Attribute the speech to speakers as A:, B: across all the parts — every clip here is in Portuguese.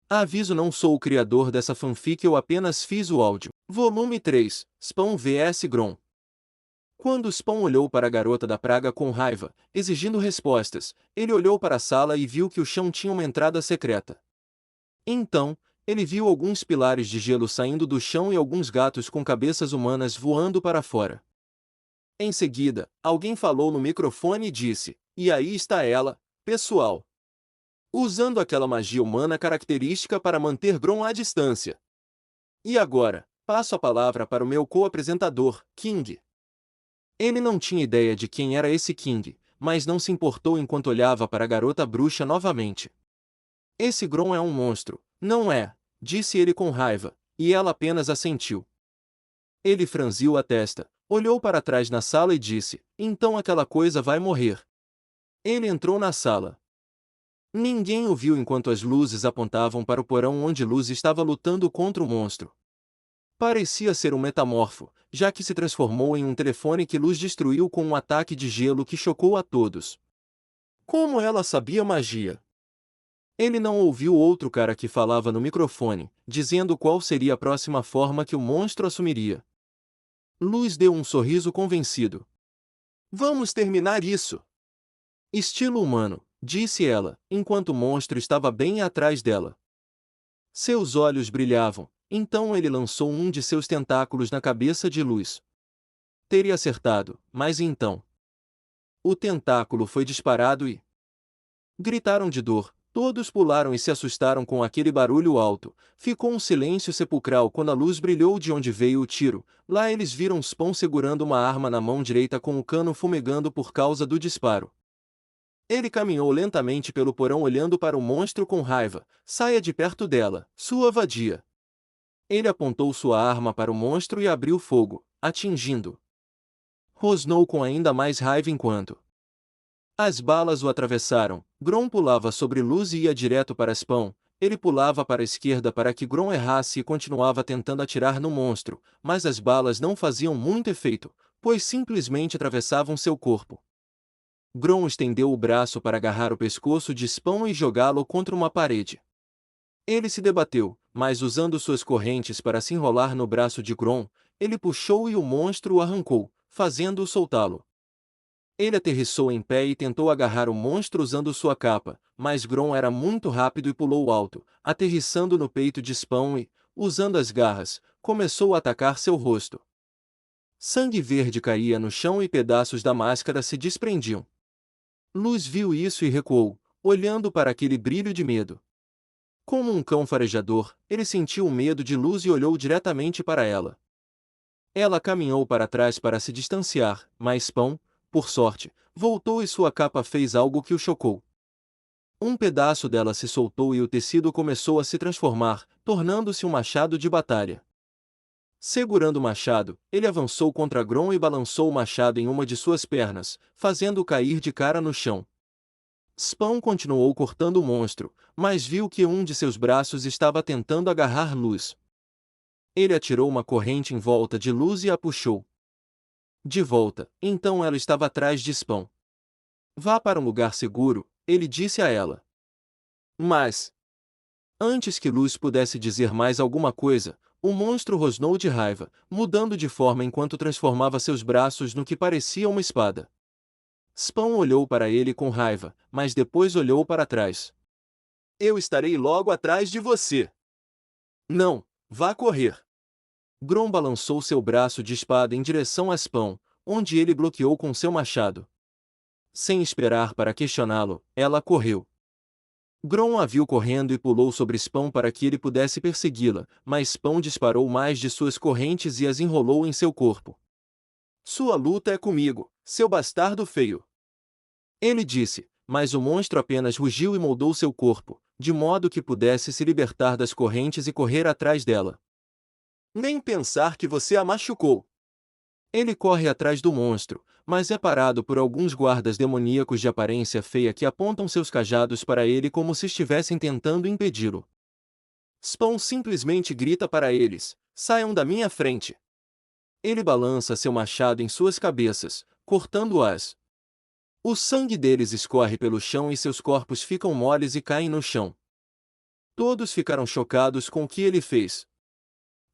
A: Aviso: não sou o criador dessa fanfic, eu apenas fiz o áudio. Volume 3, Spawn vs Grom. Quando Spawn olhou para a garota da praga com raiva, exigindo respostas, ele olhou para a sala e viu que o chão tinha uma entrada secreta. Então, ele viu alguns pilares de gelo saindo do chão e alguns gatos com cabeças humanas voando para fora. Em seguida, alguém falou no microfone e disse: "E aí está ela, pessoal. Usando aquela magia humana característica para manter Grom à distância. E agora, passo a palavra para o meu co-apresentador, King." Ele não tinha ideia de quem era esse King, mas não se importou enquanto olhava para a garota bruxa novamente. "Esse Grom é um monstro, não é?" disse ele com raiva, e ela apenas assentiu. Ele franziu a testa, olhou para trás na sala e disse: "Então aquela coisa vai morrer." Ele entrou na sala. Ninguém o viu enquanto as luzes apontavam para o porão onde Luz estava lutando contra o monstro. Parecia ser um metamorfo, já que se transformou em um telefone que Luz destruiu com um ataque de gelo que chocou a todos. Como ela sabia magia? Ele não ouviu outro cara que falava no microfone, dizendo qual seria a próxima forma que o monstro assumiria. Luz deu um sorriso convencido. "Vamos terminar isso." "Estilo humano", disse ela, enquanto o monstro estava bem atrás dela. Seus olhos brilhavam, então ele lançou um de seus tentáculos na cabeça de Luz. Teria acertado, mas então o tentáculo foi disparado e gritaram de dor. Todos pularam e se assustaram com aquele barulho alto. Ficou um silêncio sepulcral quando a luz brilhou de onde veio o tiro. Lá eles viram Spawn segurando uma arma na mão direita com o cano fumegando por causa do disparo. Ele caminhou lentamente pelo porão olhando para o monstro com raiva. "Saia de perto dela, sua vadia." Ele apontou sua arma para o monstro e abriu fogo, atingindo. Rosnou com ainda mais raiva enquanto as balas o atravessaram. Grom pulava sobre Luz e ia direto para Spawn. Ele pulava para a esquerda para que Grom errasse e continuava tentando atirar no monstro, mas as balas não faziam muito efeito, pois simplesmente atravessavam seu corpo. Grom estendeu o braço para agarrar o pescoço de Spawn e jogá-lo contra uma parede. Ele se debateu, mas usando suas correntes para se enrolar no braço de Grom, ele puxou e o monstro o arrancou, fazendo-o soltá-lo. Ele aterrissou em pé e tentou agarrar o monstro usando sua capa, mas Grom era muito rápido e pulou alto, aterrissando no peito de Spawn e, usando as garras, começou a atacar seu rosto. Sangue verde caía no chão e pedaços da máscara se desprendiam. Luz viu isso e recuou, olhando para aquele brilho de medo. Como um cão farejador, ele sentiu o medo de Luz e olhou diretamente para ela. Ela caminhou para trás para se distanciar, mas Spawn, por sorte, voltou e sua capa fez algo que o chocou. Um pedaço dela se soltou e o tecido começou a se transformar, tornando-se um machado de batalha. Segurando o machado, ele avançou contra Grom e balançou o machado em uma de suas pernas, fazendo-o cair de cara no chão. Spawn continuou cortando o monstro, mas viu que um de seus braços estava tentando agarrar Luz. Ele atirou uma corrente em volta de Luz e a puxou. De volta, então ela estava atrás de Spawn. "Vá para um lugar seguro", ele disse a ela. Mas, antes que Luz pudesse dizer mais alguma coisa, o monstro rosnou de raiva, mudando de forma enquanto transformava seus braços no que parecia uma espada. Spawn olhou para ele com raiva, mas depois olhou para trás. "Eu estarei logo atrás de você." "Não, vá correr." Grom balançou seu braço de espada em direção a Spawn, onde ele bloqueou com seu machado. Sem esperar para questioná-lo, ela correu. Grom a viu correndo e pulou sobre Spawn para que ele pudesse persegui-la, mas Spawn disparou mais de suas correntes e as enrolou em seu corpo. "Sua luta é comigo, seu bastardo feio." Ele disse, mas o monstro apenas rugiu e moldou seu corpo, de modo que pudesse se libertar das correntes e correr atrás dela. "Nem pensar que você a machucou." Ele corre atrás do monstro, mas é parado por alguns guardas demoníacos de aparência feia que apontam seus cajados para ele como se estivessem tentando impedi-lo. Spawn simplesmente grita para eles: "Saiam da minha frente." Ele balança seu machado em suas cabeças, cortando-as. O sangue deles escorre pelo chão e seus corpos ficam moles e caem no chão. Todos ficaram chocados com o que ele fez.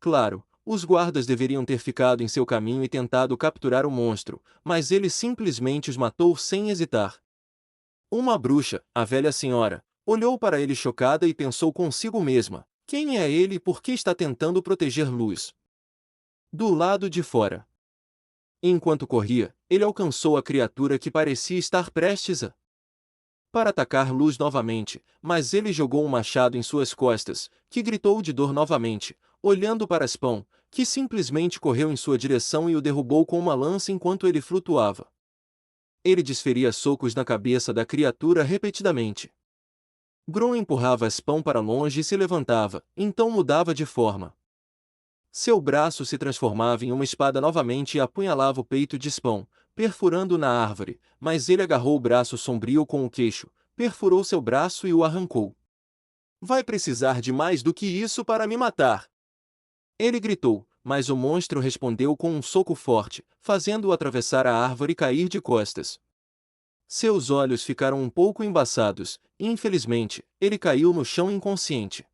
A: Claro, os guardas deveriam ter ficado em seu caminho e tentado capturar o monstro, mas ele simplesmente os matou sem hesitar. Uma bruxa, a velha senhora, olhou para ele chocada e pensou consigo mesma: quem é ele e por que está tentando proteger Luz? Do lado de fora. Enquanto corria, ele alcançou a criatura que parecia estar prestes a para atacar Luz novamente, mas ele jogou um machado em suas costas, que gritou de dor novamente, olhando para Spawn, que simplesmente correu em sua direção e o derrubou com uma lança enquanto ele flutuava. Ele desferia socos na cabeça da criatura repetidamente. Grom empurrava Spawn para longe e se levantava, então mudava de forma. Seu braço se transformava em uma espada novamente e apunhalava o peito de Spawn, perfurando na árvore, mas ele agarrou o braço sombrio com o queixo, perfurou seu braço e o arrancou. Vai precisar de mais do que isso para me matar! Ele gritou, mas o monstro respondeu com um soco forte, fazendo-o atravessar a árvore e cair de costas. Seus olhos ficaram um pouco embaçados, e infelizmente, ele caiu no chão inconsciente.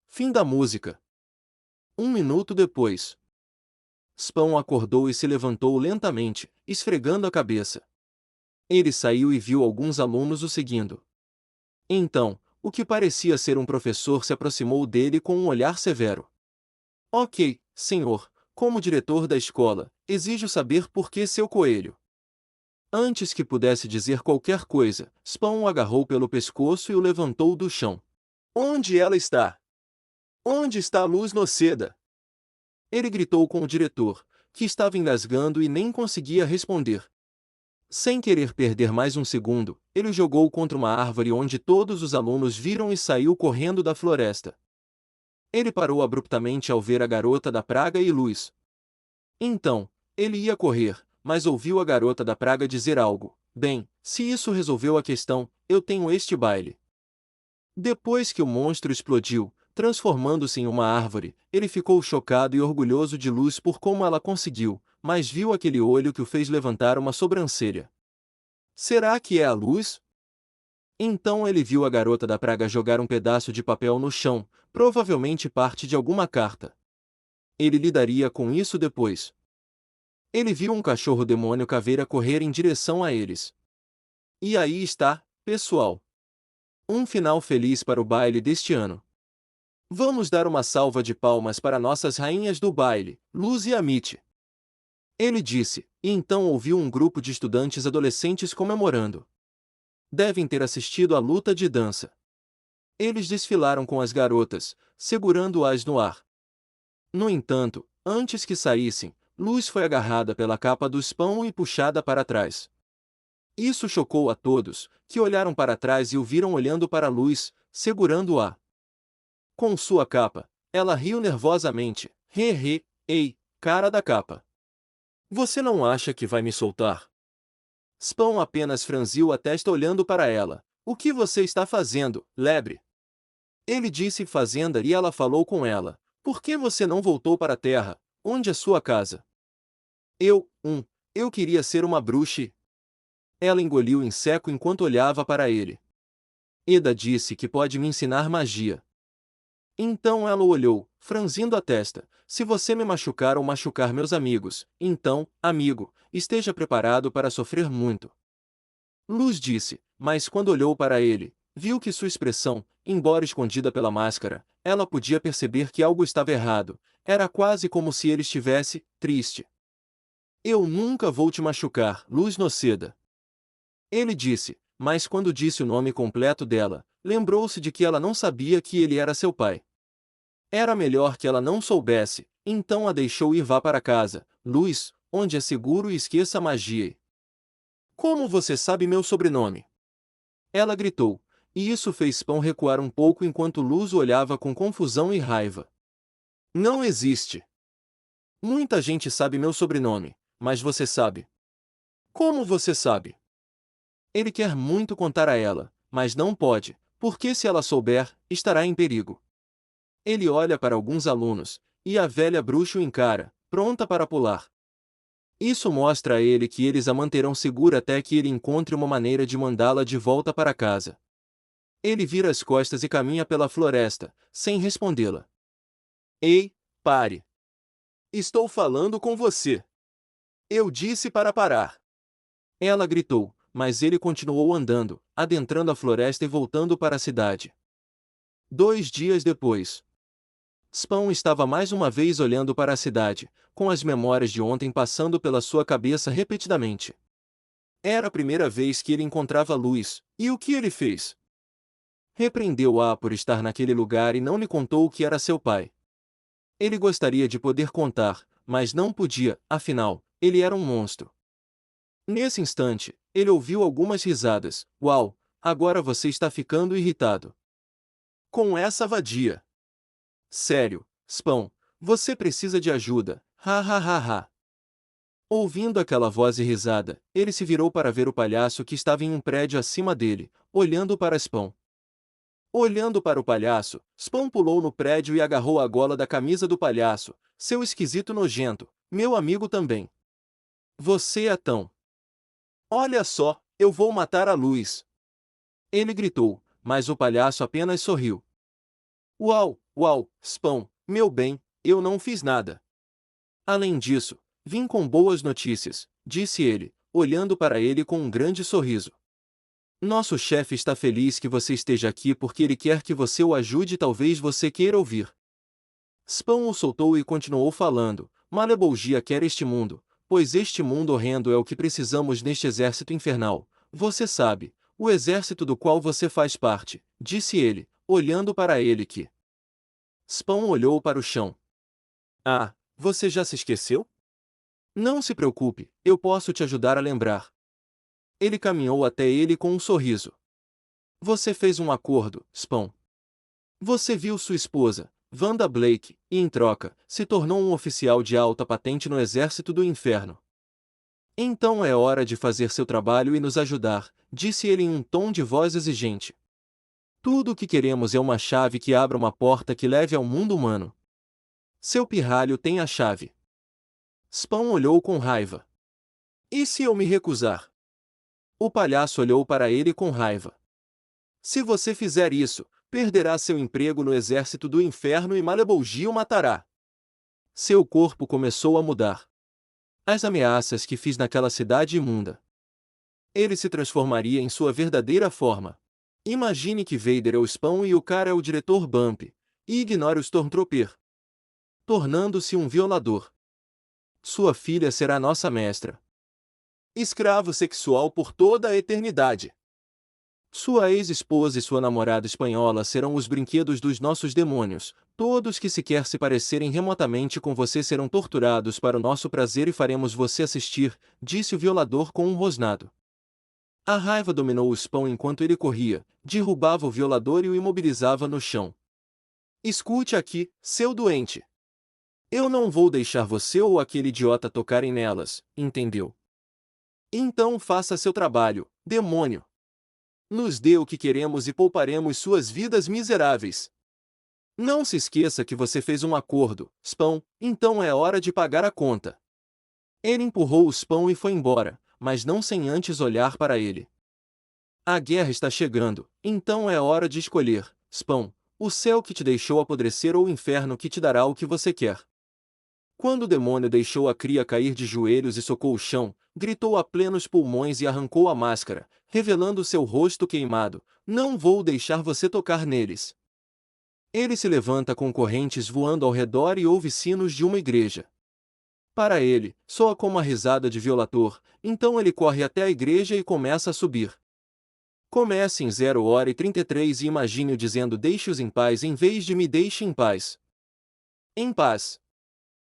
A: Fim da música. 1 minuto depois. Spawn acordou e se levantou lentamente, esfregando a cabeça. Ele saiu e viu alguns alunos o seguindo. Então, o que parecia ser um professor se aproximou dele com um olhar severo. Ok, senhor, como diretor da escola, exijo saber por que seu coelho. Antes que pudesse dizer qualquer coisa, Spawn o agarrou pelo pescoço e o levantou do chão. Onde ela está? Onde está a Luz Noceda? Ele gritou com o diretor, que estava engasgando e nem conseguia responder. Sem querer perder mais um segundo, ele o jogou contra uma árvore onde todos os alunos viram e saiu correndo da floresta. Ele parou abruptamente ao ver a garota da praga e Luz. Então, ele ia correr, mas ouviu a garota da praga dizer algo. Bem, se isso resolveu a questão, eu tenho este baile. Depois que o monstro explodiu, transformando-se em uma árvore, ele ficou chocado e orgulhoso de Luz por como ela conseguiu, mas viu aquele olho que o fez levantar uma sobrancelha. Será que é a Luz? Então ele viu a garota da praga jogar um pedaço de papel no chão, provavelmente parte de alguma carta. Ele lidaria com isso depois. Ele viu um cachorro-demônio caveira correr em direção a eles. E aí está, pessoal. Um final feliz para o baile deste ano. Vamos dar uma salva de palmas para nossas rainhas do baile, Luz e Amit. Ele disse, e então ouviu um grupo de estudantes adolescentes comemorando. Devem ter assistido à luta de dança. Eles desfilaram com as garotas, segurando-as no ar. No entanto, antes que saíssem, Luz foi agarrada pela capa do Spawn e puxada para trás. Isso chocou a todos, que olharam para trás e o viram olhando para Luz, segurando-a. Com sua capa, ela riu nervosamente. Ei, cara da capa. Você não acha que vai me soltar? Spawn apenas franziu a testa olhando para ela. O que você está fazendo, lebre? Ele disse fazenda e ela falou com ela. Por que você não voltou para a terra, onde é sua casa? Eu queria ser uma bruxa. Ela engoliu em seco enquanto olhava para ele. Eda disse que pode me ensinar magia. Então ela o olhou, franzindo a testa. Se você me machucar ou machucar meus amigos, então, amigo, esteja preparado para sofrer muito. Luz disse, mas quando olhou para ele, viu que sua expressão, embora escondida pela máscara, ela podia perceber que algo estava errado. Era quase como se ele estivesse triste. Eu nunca vou te machucar, Luz Noceda. Ele disse, mas quando disse o nome completo dela, lembrou-se de que ela não sabia que ele era seu pai. Era melhor que ela não soubesse, então a deixou ir vá para casa, Luz, onde é seguro e esqueça a magia. Como você sabe meu sobrenome? Ela gritou, e isso fez Spawn recuar um pouco enquanto Luz o olhava com confusão e raiva. Não existe. Muita gente sabe meu sobrenome, mas você sabe. Como você sabe? Ele quer muito contar a ela, mas não pode, porque se ela souber, estará em perigo. Ele olha para alguns alunos, e a velha bruxa o encara, pronta para pular. Isso mostra a ele que eles a manterão segura até que ele encontre uma maneira de mandá-la de volta para casa. Ele vira as costas e caminha pela floresta, sem respondê-la. Ei, pare! Estou falando com você! Eu disse para parar! Ela gritou, mas ele continuou andando, adentrando a floresta e voltando para a cidade. 2 dias depois, Spawn estava mais uma vez olhando para a cidade, com as memórias de ontem passando pela sua cabeça repetidamente. Era a primeira vez que ele encontrava Luz, e o que ele fez? Repreendeu-a por estar naquele lugar e não lhe contou que era seu pai. Ele gostaria de poder contar, mas não podia, afinal, ele era um monstro. Nesse instante, ele ouviu algumas risadas. Uau, agora você está ficando irritado. Com essa vadia. Sério, Spawn, você precisa de ajuda, ha ha ha ha. Ouvindo aquela voz e risada, ele se virou para ver o palhaço que estava em um prédio acima dele, olhando para Spawn. Olhando para o palhaço, Spawn pulou no prédio e agarrou a gola da camisa do palhaço. Seu esquisito nojento, meu amigo também. Você é tão... Olha só, eu vou matar a Luz. Ele gritou, mas o palhaço apenas sorriu. Uau, uau, Spawn, meu bem, eu não fiz nada. Além disso, vim com boas notícias, disse ele, olhando para ele com um grande sorriso. Nosso chefe está feliz que você esteja aqui porque ele quer que você o ajude e talvez você queira ouvir. Spawn o soltou e continuou falando, Malebolgia quer este mundo, pois este mundo horrendo é o que precisamos neste exército infernal. Você sabe, o exército do qual você faz parte, disse ele, olhando para ele que... Spawn olhou para o chão. Ah, você já se esqueceu? Não se preocupe, eu posso te ajudar a lembrar. Ele caminhou até ele com um sorriso. Você fez um acordo, Spawn. Você viu sua esposa, Wanda Blake, e em troca, se tornou um oficial de alta patente no exército do inferno. Então é hora de fazer seu trabalho e nos ajudar, disse ele em um tom de voz exigente. Tudo o que queremos é uma chave que abra uma porta que leve ao mundo humano. Seu pirralho tem a chave. Spawn olhou com raiva. E se eu me recusar? O palhaço olhou para ele com raiva. Se você fizer isso, perderá seu emprego no exército do inferno e Malebolgia o matará. Seu corpo começou a mudar. As ameaças que fiz naquela cidade imunda. Ele se transformaria em sua verdadeira forma. Imagine que Vader é o Spawn e o cara é o diretor Bump, e ignore o Stormtrooper. Tornando-se um violador. Sua filha será nossa mestra. Escravo sexual por toda a eternidade. Sua ex-esposa e sua namorada espanhola serão os brinquedos dos nossos demônios. Todos que sequer se parecerem remotamente com você serão torturados para o nosso prazer e faremos você assistir, disse o violador com um rosnado. A raiva dominou o Spawn enquanto ele corria, derrubava o violador e o imobilizava no chão. Escute aqui, seu doente. Eu não vou deixar você ou aquele idiota tocarem nelas, entendeu? Então faça seu trabalho, demônio. Nos dê o que queremos e pouparemos suas vidas miseráveis. Não se esqueça que você fez um acordo, Spawn, então é hora de pagar a conta. Ele empurrou o Spawn e foi embora, mas não sem antes olhar para ele. A guerra está chegando, então é hora de escolher, Spawn, o céu que te deixou apodrecer ou o inferno que te dará o que você quer. Quando o demônio deixou a cria cair de joelhos e socou o chão, gritou a plenos pulmões e arrancou a máscara, revelando seu rosto queimado. Não vou deixar você tocar neles. Ele se levanta com correntes voando ao redor e ouve sinos de uma igreja. Para ele, soa como a risada de violador, então ele corre até a igreja e começa a subir. Comece em 0h33 e imagine-o dizendo deixe-os em paz em vez de me deixe em paz. Em paz.